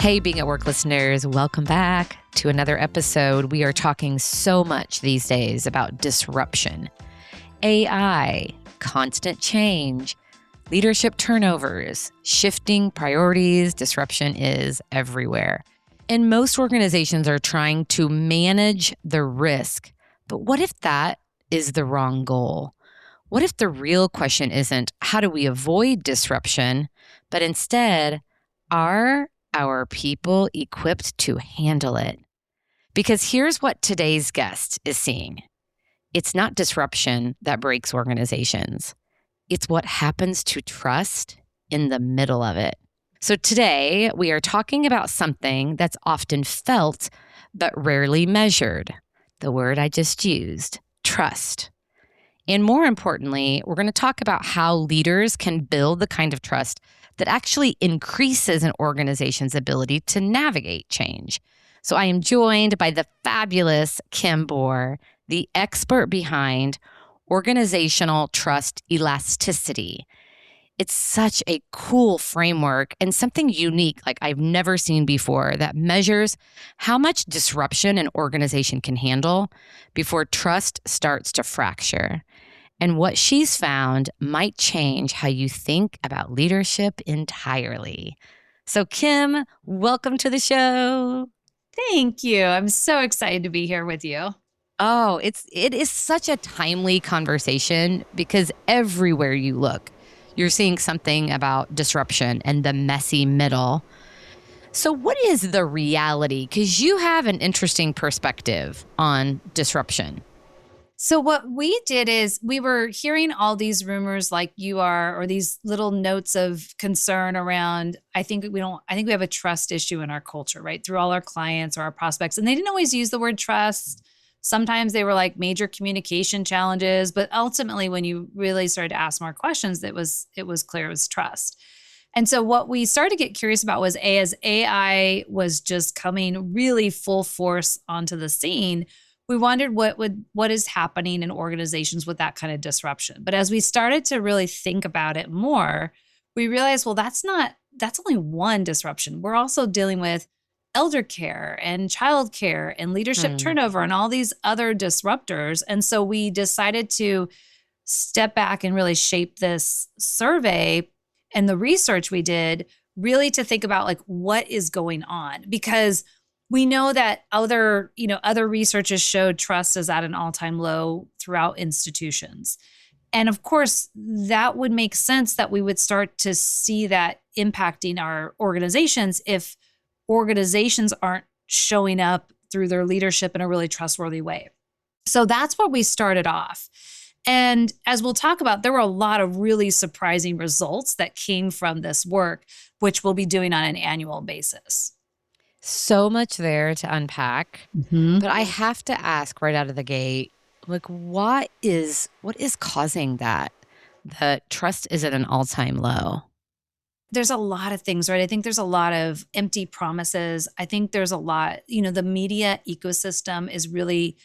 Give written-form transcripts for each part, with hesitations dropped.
Hey, Being at Work listeners, welcome back to another episode. We are talking so much these days about disruption, AI, constant change, leadership turnovers, shifting priorities. Disruption is everywhere. And most organizations are trying to manage the risk. But what if that is the wrong goal? What if the real question isn't how do we avoid disruption, but instead, are our people equipped to handle it? Because here's what today's guest is seeing. It's not disruption that breaks organizations. It's what happens to trust in the middle of it. So today we are talking about something that's often felt but rarely measured. The word I just used, trust. And more importantly, we're going to talk about how leaders can build the kind of trust that actually increases an organization's ability to navigate change. So I am joined by the fabulous Kim Bohr, the expert behind organizational trust elasticity. It's such a cool framework and something unique like I've never seen before that measures how much disruption an organization can handle before trust starts to fracture. And what she's found might change how you think about leadership entirely. So Kim, welcome to the show. Thank you. I'm so excited to be here with you. Oh, it is such a timely conversation because everywhere you look, you're seeing something about disruption and the messy middle. So what is the reality? Because you have an interesting perspective on disruption. So what we did is we were hearing all these rumors like you are, or these little notes of concern around, I think we have a trust issue in our culture, right? Through all our clients or our prospects. And they didn't always use the word trust. Sometimes they were like major communication challenges, but ultimately when you really started to ask more questions, it was clear it was trust. And so what we started to get curious about was as AI was just coming really full force onto the scene, we wondered what is happening in organizations with that kind of disruption. But as we started to really think about it more, we realized, well, that's only one disruption. We're also dealing with elder care and child care and leadership turnover and all these other disruptors. And so we decided to step back and really shape this survey and the research we did really to think about like what is going on, because we know that other researches showed trust is at an all-time low throughout institutions. And of course, that would make sense that we would start to see that impacting our organizations if organizations aren't showing up through their leadership in a really trustworthy way. So that's where we started off. And as we'll talk about, there were a lot of really surprising results that came from this work, which we'll be doing on an annual basis. So much there to unpack, but I have to ask right out of the gate, like, what is causing that? The trust is at an all-time low. There's a lot of things, right? I think there's a lot of empty promises. I think there's a lot, the media ecosystem is really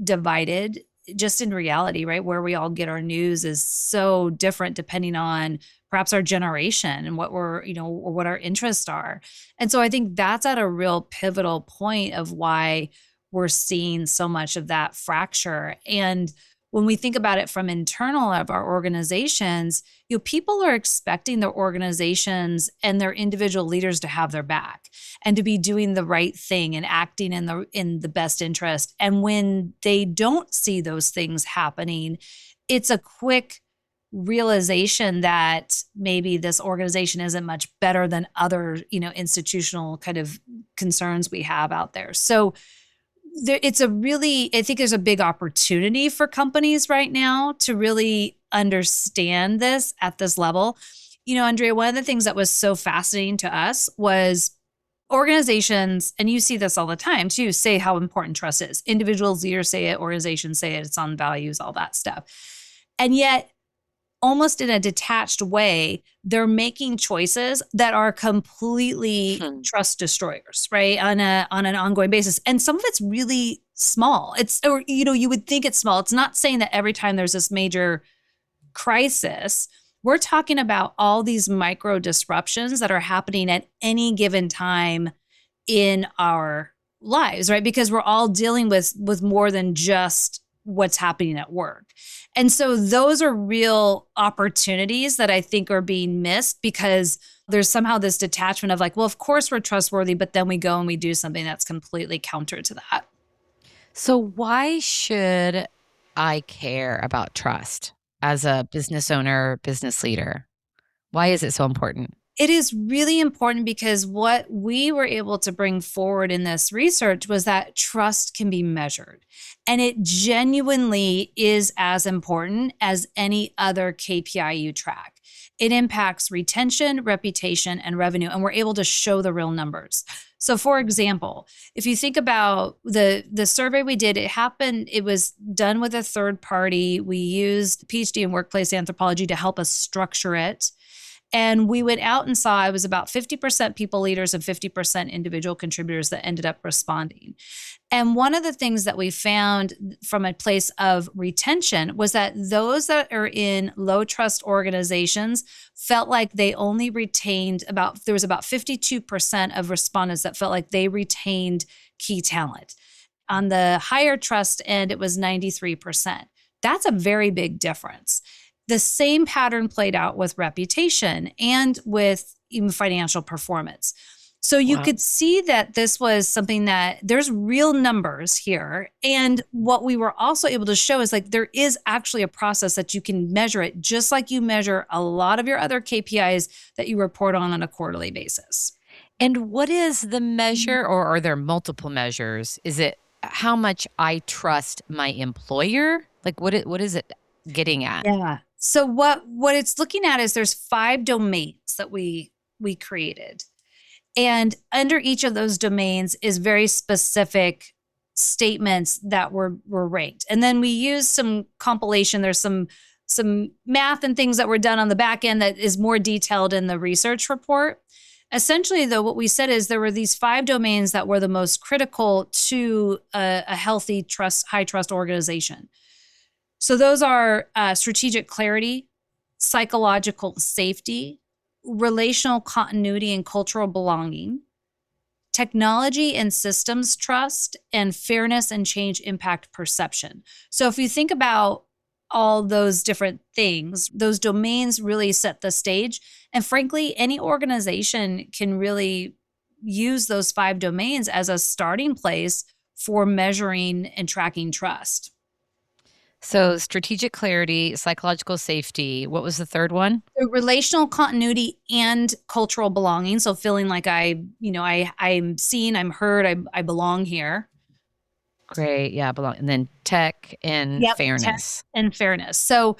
divided just in reality, right? Where we all get our news is so different depending on perhaps our generation and what we're, or what our interests are. And so I think that's at a real pivotal point of why we're seeing so much of that fracture. And when we think about it from internal of our organizations, people are expecting their organizations and their individual leaders to have their back and to be doing the right thing and acting in the best interest. And when they don't see those things happening, it's a quick realization that maybe this organization isn't much better than other, institutional kind of concerns we have out there. So I think there's a big opportunity for companies right now to really understand this at this level. Andrea, one of the things that was so fascinating to us was organizations, and you see this all the time too, say how important trust is. Individuals, leaders say it, organizations say it, it's on values, all that stuff. And yet, almost in a detached way, they're making choices that are completely trust destroyers, right? On an ongoing basis. And some of it's really small. You would think it's small. It's not saying that every time there's this major crisis We're talking about all these micro disruptions that are happening at any given time in our lives, right? Because we're all dealing with more than just what's happening at work. And so those are real opportunities that I think are being missed because there's somehow this detachment of like, well, of course we're trustworthy, but then we go and we do something that's completely counter to that. So why should I care about trust as a business owner, business leader? Why is it so important? It is really important because what we were able to bring forward in this research was that trust can be measured. And it genuinely is as important as any other KPI you track. It impacts retention, reputation, and revenue, and we're able to show the real numbers. So for example, if you think about the survey we did, it was done with a third party. We used a PhD in workplace anthropology to help us structure it. And we went out and saw it was about 50% people leaders and 50% individual contributors that ended up responding. And one of the things that we found from a place of retention was that those that are in low trust organizations felt like they only retained there was about 52% of respondents that felt like they retained key talent. On the higher trust end, it was 93%. That's a very big difference. The same pattern played out with reputation and with even financial performance. So you could see that this was something that there's real numbers here. And what we were also able to show is like there is actually a process that you can measure it, just like you measure a lot of your other KPIs that you report on a quarterly basis. And what is the measure, or are there multiple measures? Is it how much I trust my employer? Like what is it getting at? Yeah. So what it's looking at is there's 5 domains that we created. And under each of those domains is very specific statements that were ranked. And then we used some compilation. There's some math and things that were done on the back end that is more detailed in the research report. Essentially, though, what we said is there were these 5 domains that were the most critical to a healthy high trust organization. So those are strategic clarity, psychological safety, relational continuity and cultural belonging, technology and systems trust, and fairness and change impact perception. So if you think about all those different things, those domains really set the stage. And frankly, any organization can really use those 5 domains as a starting place for measuring and tracking trust. So strategic clarity, psychological safety. What was the third one? The relational continuity and cultural belonging. So feeling like I'm seen, I'm heard, I belong here. Great. Yeah, belong. And then tech and fairness. Tech and fairness. So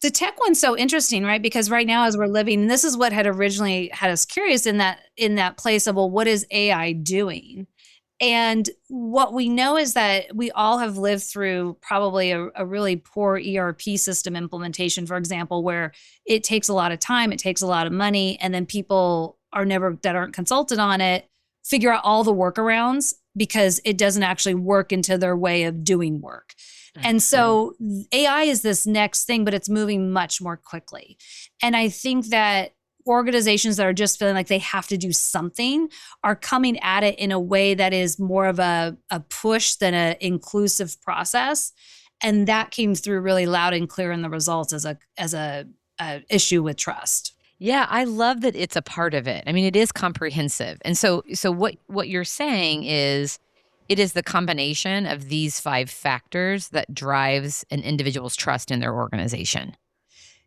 the tech one's so interesting, right? Because right now as we're living, and this is what had originally had us curious in that place of, well, what is AI doing? And what we know is that we all have lived through probably a really poor ERP system implementation, for example, where it takes a lot of time, it takes a lot of money, and then people that aren't consulted on it figure out all the workarounds because it doesn't actually work into their way of doing work. And so AI is this next thing, but it's moving much more quickly. And I think that organizations that are just feeling like they have to do something are coming at it in a way that is more of a push than an inclusive process. And that came through really loud and clear in the results as a issue with trust. Yeah, I love that it's a part of it. I mean, it is comprehensive. And so what you're saying is it is the combination of these 5 factors that drives an individual's trust in their organization.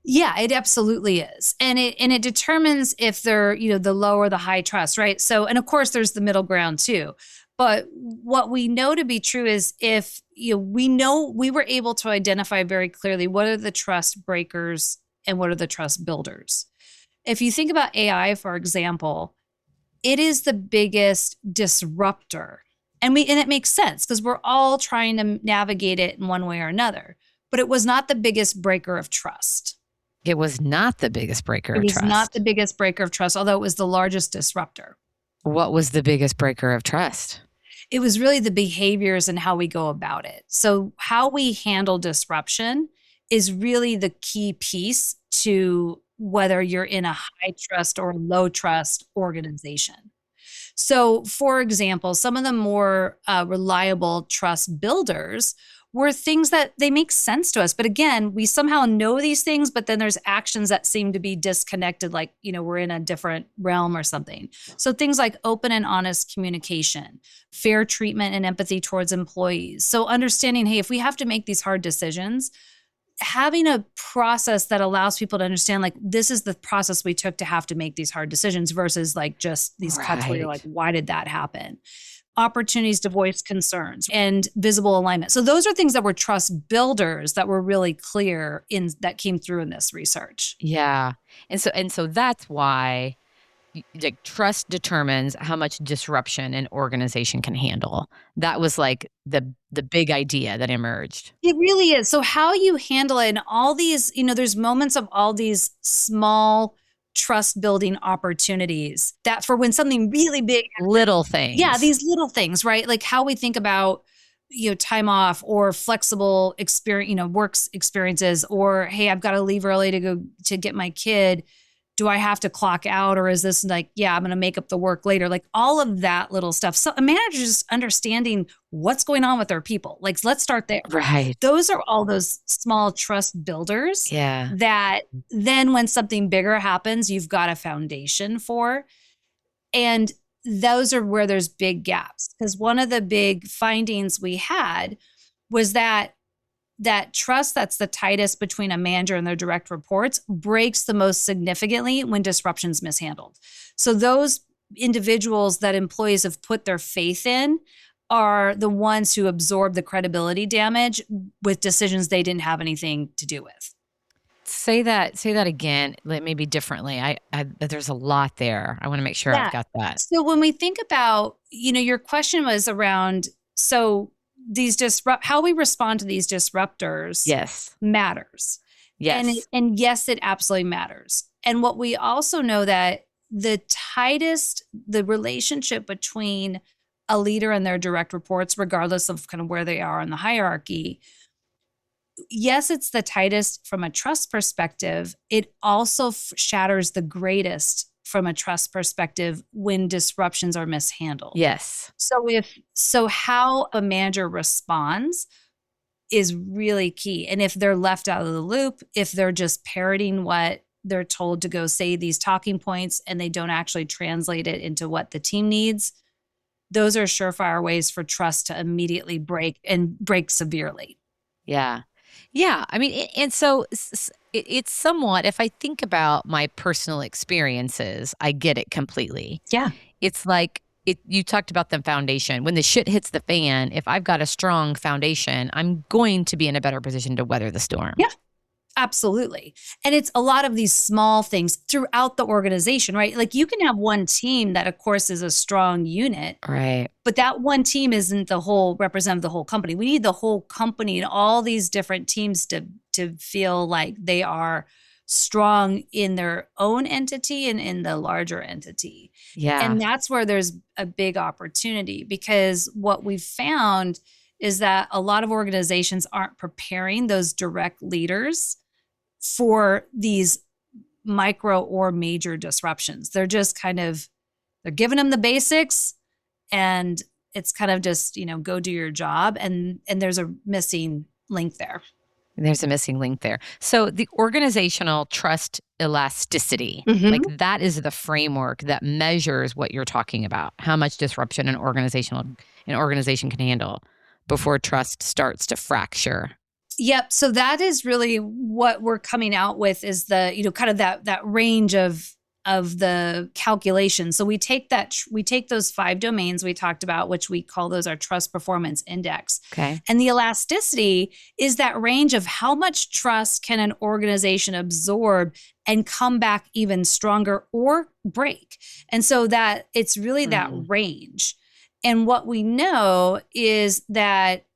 Yeah, it absolutely is. And it determines if they're, the low or the high trust, right? So, and of course there's the middle ground too. But what we know to be true is if, we were able to identify very clearly what are the trust breakers and what are the trust builders. If you think about AI, for example, it is the biggest disruptor. And it makes sense because we're all trying to navigate it in one way or another. But it was not the biggest breaker of trust. It was not the biggest breaker of trust. It was not the biggest breaker of trust, although it was the largest disruptor. What was the biggest breaker of trust? It was really the behaviors and how we go about it. So how we handle disruption is really the key piece to whether you're in a high trust or low trust organization. So, for example, some of the more reliable trust builders were things that they make sense to us. But again, we somehow know these things, but then there's actions that seem to be disconnected, like, we're in a different realm or something. So things like open and honest communication, fair treatment and empathy towards employees. So understanding, hey, if we have to make these hard decisions, having a process that allows people to understand, like, this is the process we took to have to make these hard decisions versus like just these cuts where you're like, why did that happen? Opportunities to voice concerns and visible alignment. So those are things that were trust builders that were really clear that came through in this research. Yeah. And so that's why like trust determines how much disruption an organization can handle. That was like the big idea that emerged. It really is. So how you handle it, and all these, there's moments of all these small trust building opportunities that for when something really big happens, little things. Yeah, these little things, right? Like how we think about time off or flexible experience, works experiences, or hey, I've got to leave early to go to get my kid. Do I have to clock out, or is this like, yeah, I'm going to make up the work later? Like all of that little stuff. So a manager just understanding what's going on with their people. Like, let's start there. Right. Those are all those small trust builders. Yeah. That then when something bigger happens, you've got a foundation for. And those are where there's big gaps. Because one of the big findings we had was that trust that's the tightest between a manager and their direct reports breaks the most significantly when disruption's mishandled. So those individuals that employees have put their faith in are the ones who absorb the credibility damage with decisions they didn't have anything to do with. Say that again, maybe differently. There's a lot there. I want to make sure I've got that. So when we think about, your question was around, so these how we respond to these disruptors matters. Yes. And yes, it absolutely matters. And what we also know that the relationship between a leader and their direct reports, regardless of kind of where they are in the hierarchy, yes, it's the tightest from a trust perspective. It also shatters the greatest from a trust perspective when disruptions are mishandled. Yes. So how a manager responds is really key. And if they're left out of the loop, if they're just parroting what they're told to go say these talking points and they don't actually translate it into what the team needs, those are surefire ways for trust to immediately break severely. Yeah. Yeah. I mean, and so it's somewhat, if I think about my personal experiences, I get it completely. Yeah. It's like, you talked about the foundation. When the shit hits the fan, if I've got a strong foundation, I'm going to be in a better position to weather the storm. Yeah. Absolutely. And it's a lot of these small things throughout the organization, right? Like you can have one team that of course is a strong unit, right? But that one team isn't representative of the whole company. We need the whole company and all these different teams to feel like they are strong in their own entity and in the larger entity. Yeah. And that's where there's a big opportunity, because what we've found is that a lot of organizations aren't preparing those direct leaders for these micro or major disruptions. They're just they're giving them the basics, and it's kind of just, go do your job. And there's a missing link there. There's a missing link there. So the organizational trust elasticity, Mm-hmm. like that is the framework that measures what you're talking about, how much disruption an organization can handle before trust starts to fracture. Yep. So that is really what we're coming out with, is the, kind of that range of the calculation. So we take those 5 domains we talked about, which we call those our trust performance index. Okay. And the elasticity is that range of how much trust can an organization absorb and come back even stronger or break. And so that it's really that range. And what we know is that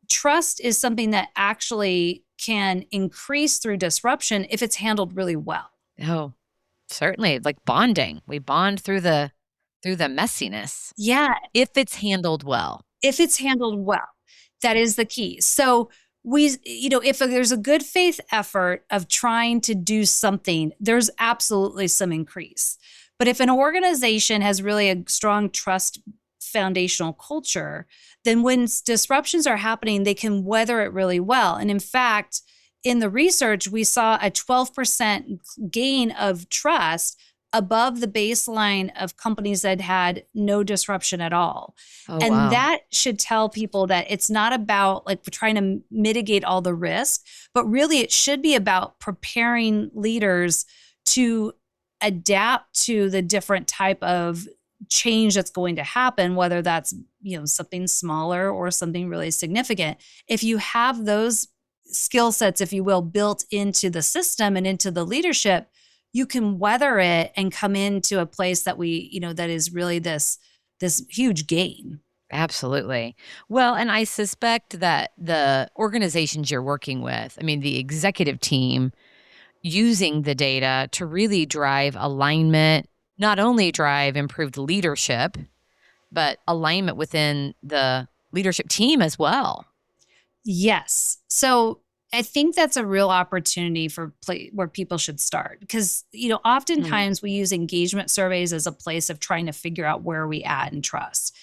trust is something that actually can increase through disruption if it's handled really well. Oh, certainly. Like bonding. We bond through the messiness. Yeah. If it's handled well. If it's handled well, that is the key. So if there's a good faith effort of trying to do something, there's absolutely some increase. But if an organization has really a strong trust foundational culture, then when disruptions are happening, they can weather it really well. And in fact, in the research, we saw a 12% gain of trust above the baseline of companies that had no disruption at all. Oh, And wow. that should tell people that it's not about like trying to mitigate all the risk, but really it should be about preparing leaders to adapt to the different type of change that's going to happen, whether that's, something smaller or something really significant. If you have those skill sets, if you will, built into the system and into the leadership, you can weather it and come into a place that that is really this huge gain. Absolutely. Well, and I suspect that the organizations you're working with, I mean, the executive team using the data to really drive alignment, not only drive improved leadership, but alignment within the leadership team as well. Yes. So I think that's a real opportunity for where people should start because, oftentimes we use engagement surveys as a place of trying to figure out where we at in trust.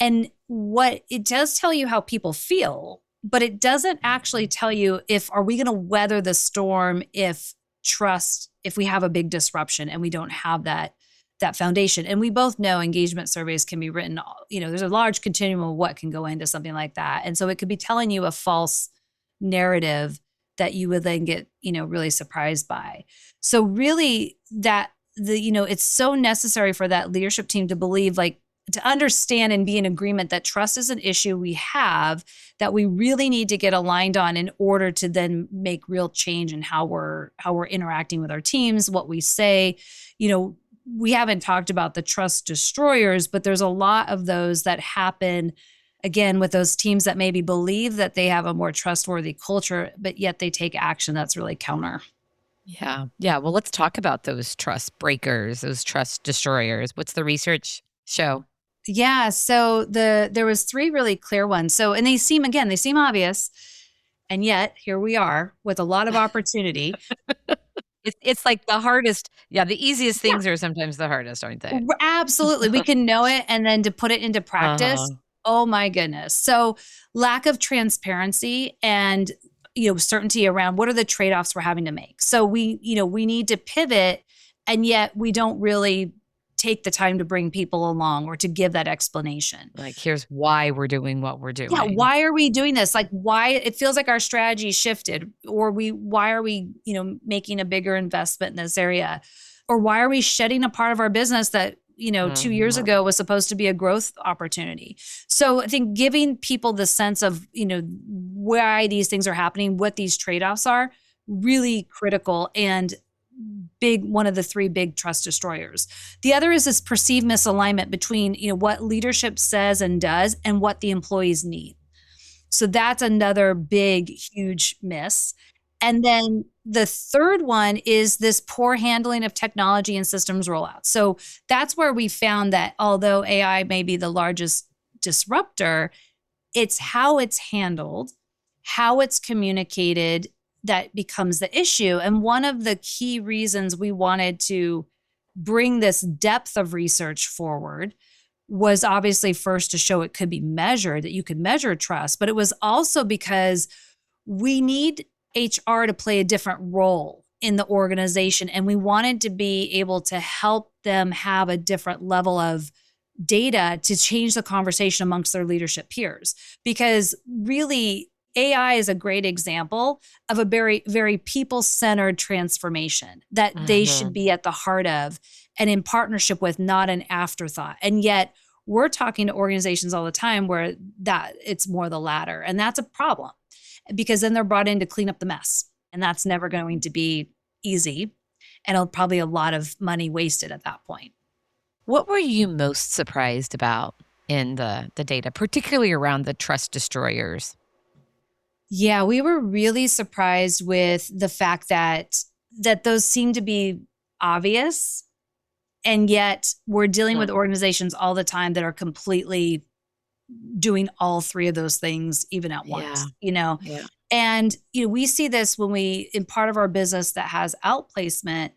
And what it does tell you how people feel, but it doesn't actually tell you are we going to weather the storm if we have a big disruption and we don't have that foundation. And we both know engagement surveys can be written, there's a large continuum of what can go into something like that. And so it could be telling you a false narrative that you would then get, really surprised by. So really it's so necessary for that leadership team to believe, to understand and be in agreement that trust is an issue we have that we really need to get aligned on in order to then make real change in how we're interacting with our teams, what we say. We haven't talked about the trust destroyers, but there's a lot of those that happen, again, with those teams that maybe believe that they have a more trustworthy culture, but yet they take action that's really counter. Yeah. Yeah. Well, let's talk about those trust breakers, those trust destroyers. What's the research show? Yeah. So there was 3 really clear ones. So, and they seem obvious. And yet here we are with a lot of opportunity. It's like the hardest. Yeah. The easiest things are sometimes the hardest, aren't they? Absolutely. We can know it. And then to put it into practice, oh my goodness. So lack of transparency and, certainty around what are the trade-offs we're having to make. So we need to pivot, and yet we don't really take the time to bring people along or to give that explanation. Like, here's why we're doing what we're doing. Yeah, why are we doing this? Like, why it feels like our strategy shifted, or why are we, making a bigger investment in this area, or why are we shedding a part of our business that 2 years ago was supposed to be a growth opportunity. So I think giving people the sense of why these things are happening, what these trade-offs are, really critical and one of the 3 big trust destroyers. The other is this perceived misalignment between, what leadership says and does and what the employees need. So that's another big, huge miss. And then the third one is this poor handling of technology and systems rollout. So that's where we found that although AI may be the largest disruptor, it's how it's handled, how it's communicated, that becomes the issue. And one of the key reasons we wanted to bring this depth of research forward was obviously first to show it could be measured, that you could measure trust, but it was also because we need HR to play a different role in the organization. And we wanted to be able to help them have a different level of data to change the conversation amongst their leadership peers. Because really, AI is a great example of a very, very people-centered transformation that they should be at the heart of and in partnership with, not an afterthought. And yet we're talking to organizations all the time where it's more the latter. And that's a problem because then they're brought in to clean up the mess. And that's never going to be easy. And probably a lot of money wasted at that point. What were you most surprised about in the data, particularly around the trust destroyers? Yeah, we were really surprised with the fact that those seem to be obvious, and yet we're dealing with organizations all the time that are completely doing all 3 of those things even at once. Yeah. And we see this when we in part of our business that has outplacement.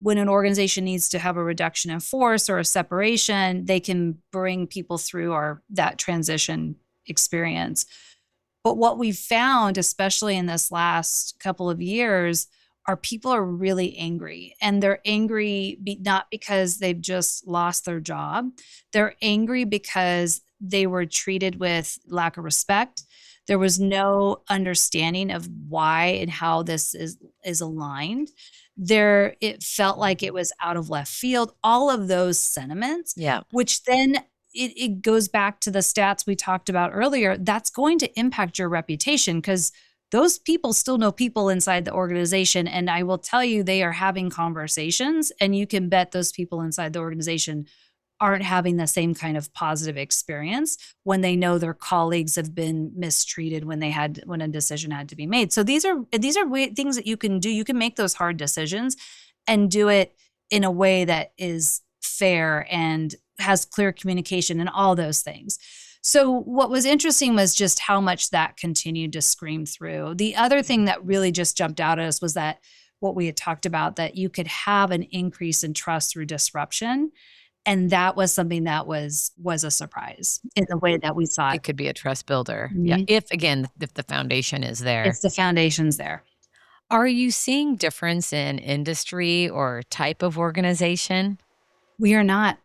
When an organization needs to have a reduction in force or a separation, they can bring people through that transition experience. But what we've found, especially in this last couple of years, are people are really angry. And they're angry not because they've just lost their job. They're angry because they were treated with lack of respect. There was no understanding of why and how this is aligned. It felt like it was out of left field, all of those sentiments, Yeah. which then it goes back to the stats we talked about earlier. That's going to impact your reputation because those people still know people inside the organization. And I will tell you, they are having conversations, and you can bet those people inside the organization aren't having the same kind of positive experience when they know their colleagues have been mistreated when a decision had to be made. So these are things that you can do. You can make those hard decisions and do it in a way that is fair and has clear communication and all those things. So what was interesting was just how much that continued to scream through. The other thing that really just jumped out at us was that what we had talked about, that you could have an increase in trust through disruption. And that was something that was a surprise in the way that we saw It it. could be a trust builder. Yeah. If the foundation is there. If the foundation's there. Are you seeing difference in industry or type of organization? We are not.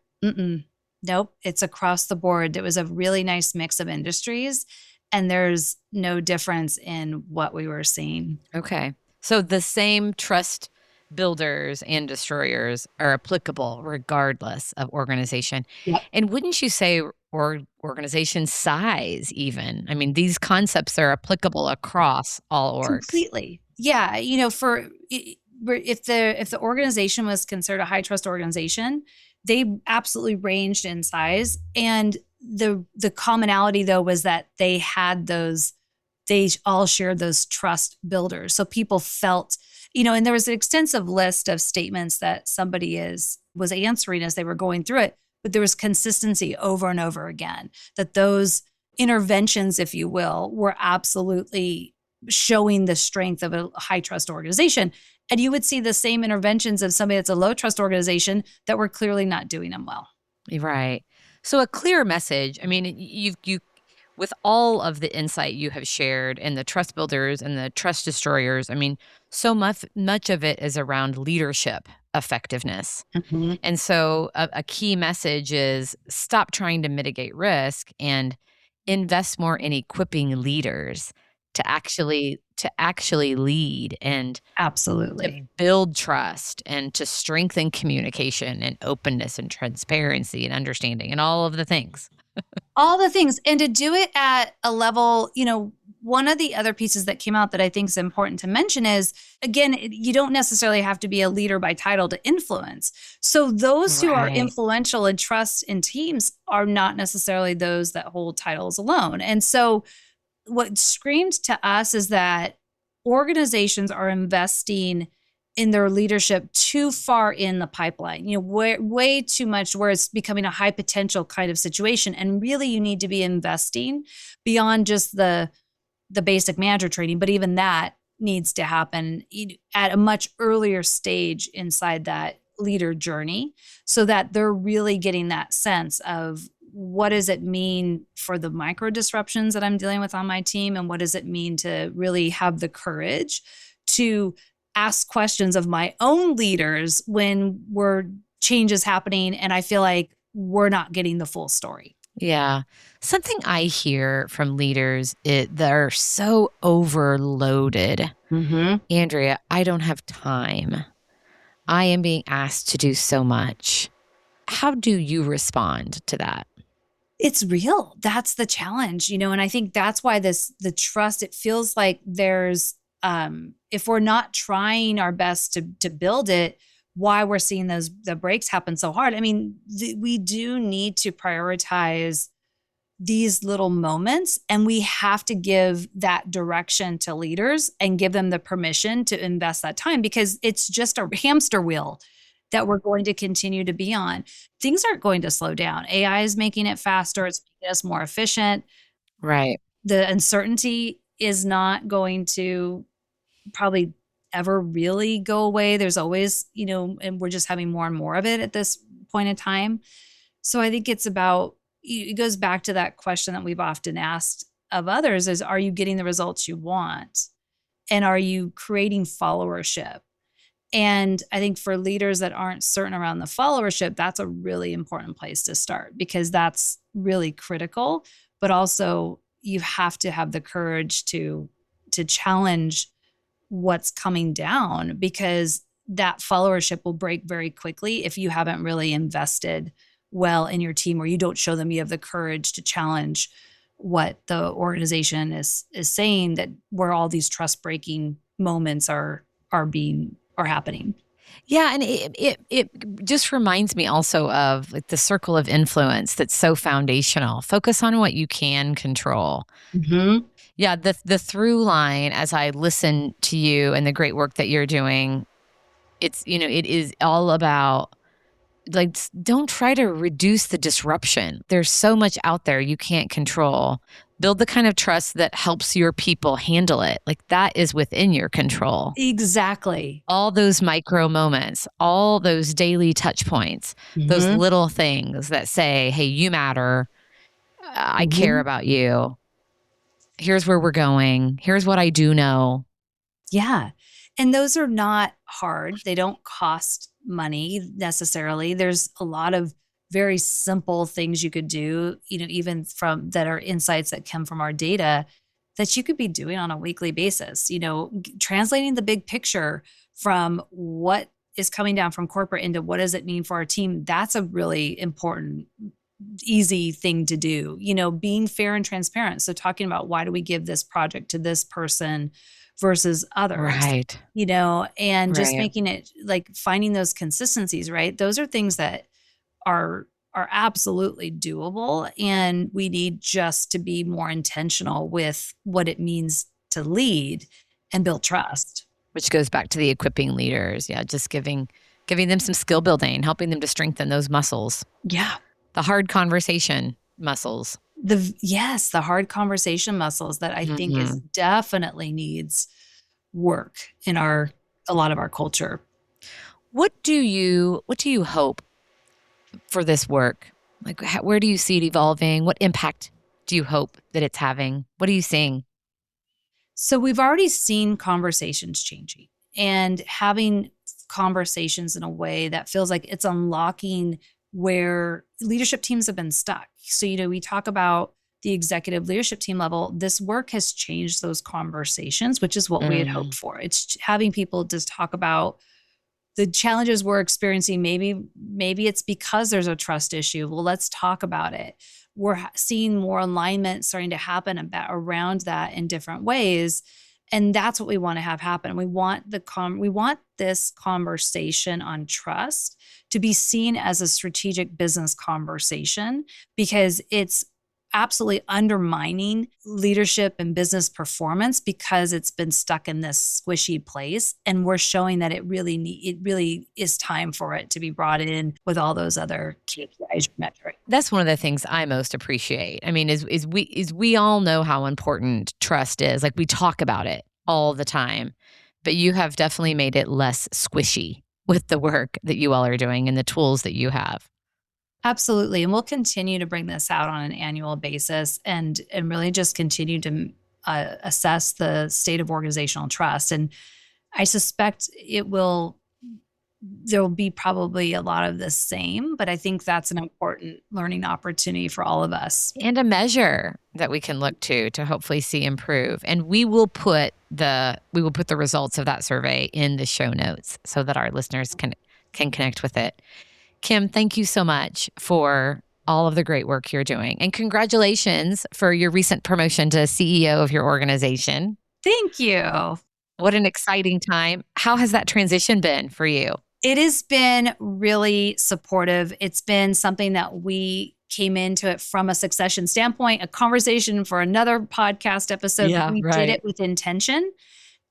Nope. It's across the board. It was a really nice mix of industries, and there's no difference in what we were seeing. Okay. So the same trust builders and destroyers are applicable regardless of organization. Yep. And wouldn't you say organization size even? I mean, these concepts are applicable across all orgs. Completely. Yeah. If the organization was considered a high trust organization, they absolutely ranged in size. And the commonality though was that they all shared those trust builders. So people felt, and there was an extensive list of statements that somebody was answering as they were going through it, but there was consistency over and over again, that those interventions, if you will, were absolutely showing the strength of a high trust organization. And you would see the same interventions of somebody that's a low trust organization that were clearly not doing them well. Right. So a clear message. I mean, you with all of the insight you have shared and the trust builders and the trust destroyers, I mean, so much of it is around leadership effectiveness. Mm-hmm. And so a key message is stop trying to mitigate risk and invest more in equipping leaders to actually lead and Absolutely to build trust and to strengthen communication and openness and transparency and understanding and all of the things. All the things, and to do it at a level, one of the other pieces that came out that I think is important to mention is, again, you don't necessarily have to be a leader by title to influence. So those who are influential and trust in teams are not necessarily those that hold titles alone. And so what screamed to us is that organizations are investing in their leadership too far in the pipeline, way too much, where it's becoming a high potential kind of situation. And really you need to be investing beyond just the basic manager training, but even that needs to happen at a much earlier stage inside that leader journey, so that they're really getting that sense of what does it mean for the micro disruptions that I'm dealing with on my team, and what does it mean to really have the courage to ask questions of my own leaders when change is happening and I feel like we're not getting the full story. Yeah. Something I hear from leaders that are so overloaded. Mm-hmm. Andrea, I don't have time. I am being asked to do so much. How do you respond to that? It's real. That's the challenge, and I think that's why the trust, it feels like there's, if we're not trying our best to build it, why we're seeing the breaks happen so hard. I mean, we do need to prioritize these little moments, and we have to give that direction to leaders and give them the permission to invest that time, because it's just a hamster wheel that we're going to continue to be on. Things aren't going to slow down. AI is making it faster. It's making us more efficient. Right. The uncertainty is not going to probably ever really go away. There's always, and we're just having more and more of it at this point in time. So I think it's about, it goes back to that question that we've often asked of others is, are you getting the results you want? And are you creating followership? And I think for leaders that aren't certain around the followership, that's a really important place to start because that's really critical. But also you have to have the courage to challenge what's coming down because that followership will break very quickly if you haven't really invested well in your team or you don't show them you have the courage to challenge what the organization is saying, that where all these trust breaking moments are happening. Yeah, and it just reminds me also of like the circle of influence that's so foundational. Focus on what you can control. Mm-hmm. Yeah, the through line as I listen to you and the great work that you're doing, it is all about like don't try to reduce the disruption. There's so much out there you can't control. Build the kind of trust that helps your people handle it. Like that is within your control. Exactly. All those micro moments, all those daily touch points, those little things that say, hey, you matter. I care about you. Here's where we're going. Here's what I do know. Yeah. And those are not hard. They don't cost money necessarily. There's a lot of very simple things you could do, even from that are insights that come from our data that you could be doing on a weekly basis, translating the big picture from what is coming down from corporate into what does it mean for our team. That's a really important, easy thing to do, being fair and transparent. So talking about why do we give this project to this person versus others, right? And just making it like finding those consistencies, right? Those are things that are absolutely doable. And we need just to be more intentional with what it means to lead and build trust. Which goes back to the equipping leaders. Yeah. Just giving them some skill building, helping them to strengthen those muscles. Yeah. The hard conversation muscles. The hard conversation muscles that I think is definitely needs work in a lot of our culture. What do you hope for this work? Like, where do you see it evolving? What impact do you hope that it's having? What are you seeing? So we've already seen conversations changing and having conversations in a way that feels like it's unlocking where leadership teams have been stuck. So, we talk about the executive leadership team level. This work has changed those conversations, which is what we had hoped for. It's having people just talk about the challenges we're experiencing. Maybe it's because there's a trust issue. Well, let's talk about it. We're seeing more alignment starting to happen around that in different ways. And that's what we want to have happen. We want this conversation on trust to be seen as a strategic business conversation because it's absolutely undermining leadership and business performance because it's been stuck in this squishy place. And we're showing that it really is time for it to be brought in with all those other KPIs metrics. That's one of the things I most appreciate. I mean, is we all know how important trust is. Like we talk about it all the time, but you have definitely made it less squishy with the work that you all are doing and the tools that you have. Absolutely. And we'll continue to bring this out on an annual basis and really just continue to assess the state of organizational trust. And I suspect there'll be probably a lot of the same, but I think that's an important learning opportunity for all of us. And a measure that we can look to hopefully see improve. And we will put the results of that survey in the show notes so that our listeners can connect with it. Kim, thank you so much for all of the great work you're doing. And congratulations for your recent promotion to CEO of your organization. Thank you. What an exciting time. How has that transition been for you? It has been really supportive. It's been something that we came into it from a succession standpoint, a conversation for another podcast episode. Yeah, we right. did it with intention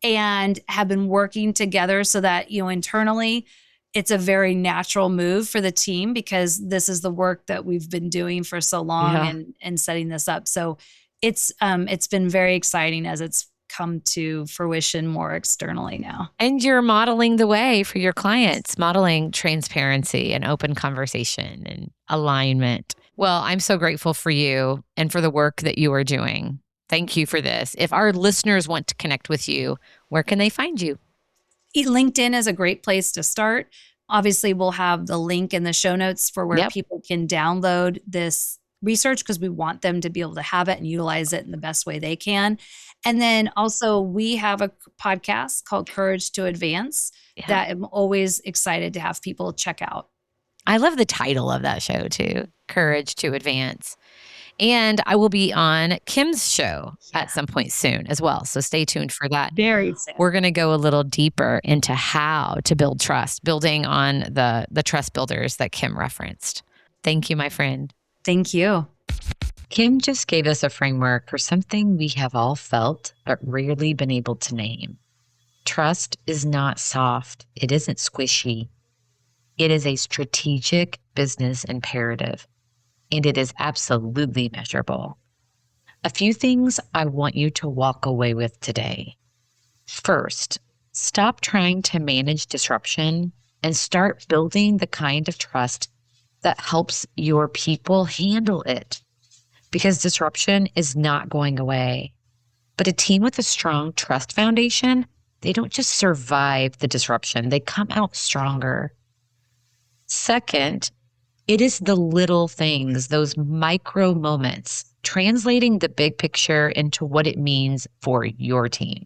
and have been working together so that, internally, it's a very natural move for the team because this is the work that we've been doing for so long and setting this up. So it's been very exciting as it's come to fruition more externally now. And you're modeling the way for your clients, modeling transparency and open conversation and alignment. Well, I'm so grateful for you and for the work that you are doing. Thank you for this. If our listeners want to connect with you, where can they find you? LinkedIn is a great place to start. Obviously, we'll have the link in the show notes for where people can download this research because we want them to be able to have it and utilize it in the best way they can. And then also we have a podcast called Courage to Advance that I'm always excited to have people check out. I love the title of that show too, Courage to Advance. And I will be on Kim's show at some point soon as well. So stay tuned for that. Very soon. We're going to go a little deeper into how to build trust, building on the trust builders that Kim referenced. Thank you, my friend. Thank you. Kim just gave us a framework for something we have all felt, but rarely been able to name. Trust is not soft. It isn't squishy. It is a strategic business imperative, and it is absolutely measurable. A few things I want you to walk away with today. First, stop trying to manage disruption and start building the kind of trust that helps your people handle it. Because disruption is not going away. But a team with a strong trust foundation, they don't just survive the disruption, they come out stronger. Second, it is the little things, those micro moments, translating the big picture into what it means for your team.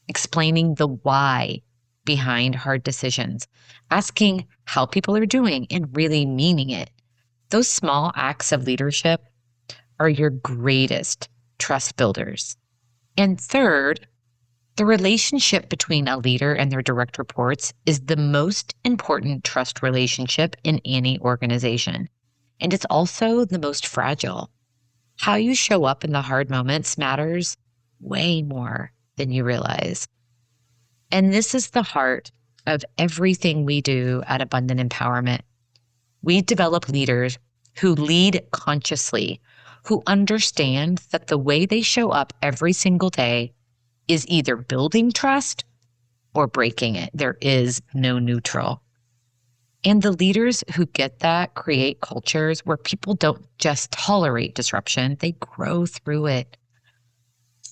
Explaining the why behind hard decisions, asking how people are doing and really meaning it. Those small acts of leadership are your greatest trust builders. And third, the relationship between a leader and their direct reports is the most important trust relationship in any organization. And it's also the most fragile. How you show up in the hard moments matters way more than you realize. And this is the heart of everything we do at Abundant Empowerment. We develop leaders who lead consciously, who understand that the way they show up every single day is either building trust or breaking it. There is no neutral. And the leaders who get that create cultures where people don't just tolerate disruption, they grow through it.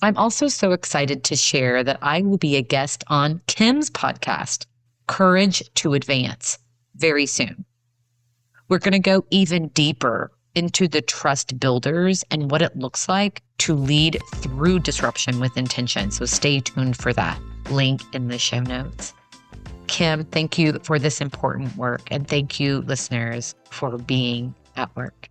I'm also so excited to share that I will be a guest on Kim's podcast, Courage to Advance, very soon. We're going to go even deeper into the trust builders and what it looks like to lead through disruption with intention. So stay tuned for that. Link in the show notes. Kim, thank you for this important work. And thank you, listeners, for being at work.